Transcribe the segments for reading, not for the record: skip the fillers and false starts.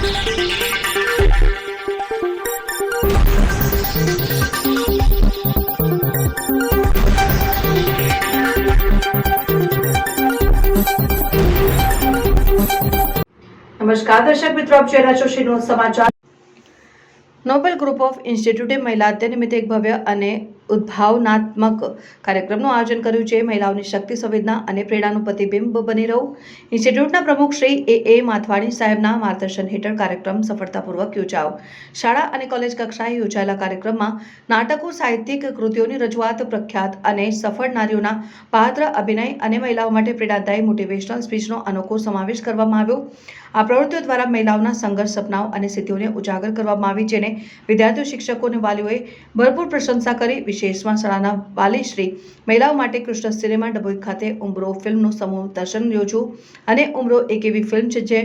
નમસ્કાર દર્શક મિત્રો, આપ જોઈ રહ્યા છો શ્રી સમાચાર। નોબેલ ગ્રુપ ઓફ ઇન્સ્ટિટ્યૂટે મહિલા અધ્યયન નિમિત્તે એક ભવ્ય અને ઉદ્ભાવનાત્મક કાર્યક્રમનું આયોજન કર્યું છે। મહિલાઓની શક્તિ, સંવેદના અને પ્રેરણાનું પ્રતિબિંબ બની રહું। ઇન્સ્ટિટ્યૂટના પ્રમુખ શ્રી એ માથવાણી સાહેબના માર્ગદર્શન હેઠળ કાર્યક્રમ સફળતાપૂર્વક યોજાયો। શાળા અને કોલેજ કક્ષાએ યોજાયેલા કાર્યક્રમમાં નાટકો, સાહિત્યિક કૃતિઓની રજૂઆત, પ્રખ્યાત અને સફળ નારીઓના પાત્ર અભિનય અને મહિલાઓ માટે પ્રેરણાદાયી મોટિવેશનલ સ્પીચનો અનોખો સમાવેશ કરવામાં આવ્યો। આ પ્રવૃત્તિઓ દ્વારા મહિલાઓના સંઘર્ષ, સપનાઓ અને સિદ્ધિઓને ઉજાગર કરવામાં આવી, જેને વિદ્યાર્થીઓ, શિક્ષકો અને વાલીઓએ ભરપૂર પ્રશંસા કરી। વિશેષમાં શાળાના વાલી શ્રી મહિલાઓ માટે કૃષ્ણ સિનેમા ડભોઈ ખાતે ઉમરો ફિલ્મનું સમૂહ દર્શન યોજ્યું અને ઉમરો એક એવી ફિલ્મ છે જે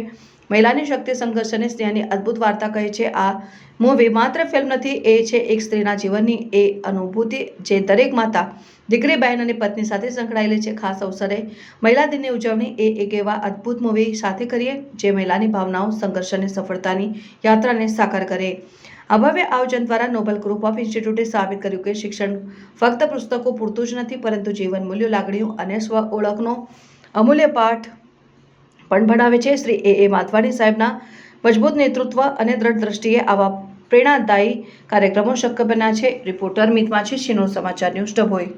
મહિલાની શક્તિ, સંઘર્ષ અને સ્નેહની અદ્ભુત વાર્તા કહે છે। આ મૂવી માત્ર ફિલ્મ નથી, એ છે એક સ્ત્રીના જીવનની એ અનુભૂતિ જે દરેક માતા, દીકરી, બહેન અને પત્ની સાથે સંકળાયેલી છે। ખાસ અવસરે મહિલા દિનની ઉજવણી એક એવા અદ્ભુત મૂવી સાથે કરીએ જે મહિલાની ભાવનાઓ, સંઘર્ષ અને સફળતાની યાત્રાને સાકાર કરે। આ ભવ્ય આયોજન દ્વારા નોબેલ ગ્રુપ ઓફ ઇન્સ્ટિટ્યૂટે સાબિત કર્યું કે શિક્ષણ ફક્ત પુસ્તકો પૂરતું જ નથી, પરંતુ જીવન મૂલ્યો, લાગણીઓ અને સ્વ ઓળખનો અમૂલ્ય પાઠ પણ ભણાવે છે। શ્રી એ માથવાણી સાહેબના મજબૂત નેતૃત્વ અને દ્રઢ દ્રષ્ટિએ આવા પ્રેરણાદાયી કાર્યક્રમો શક્ય બન્યા છે। રિપોર્ટર મિત માછી, શિનોર સમાચાર ન્યૂઝ, ડભોઈ।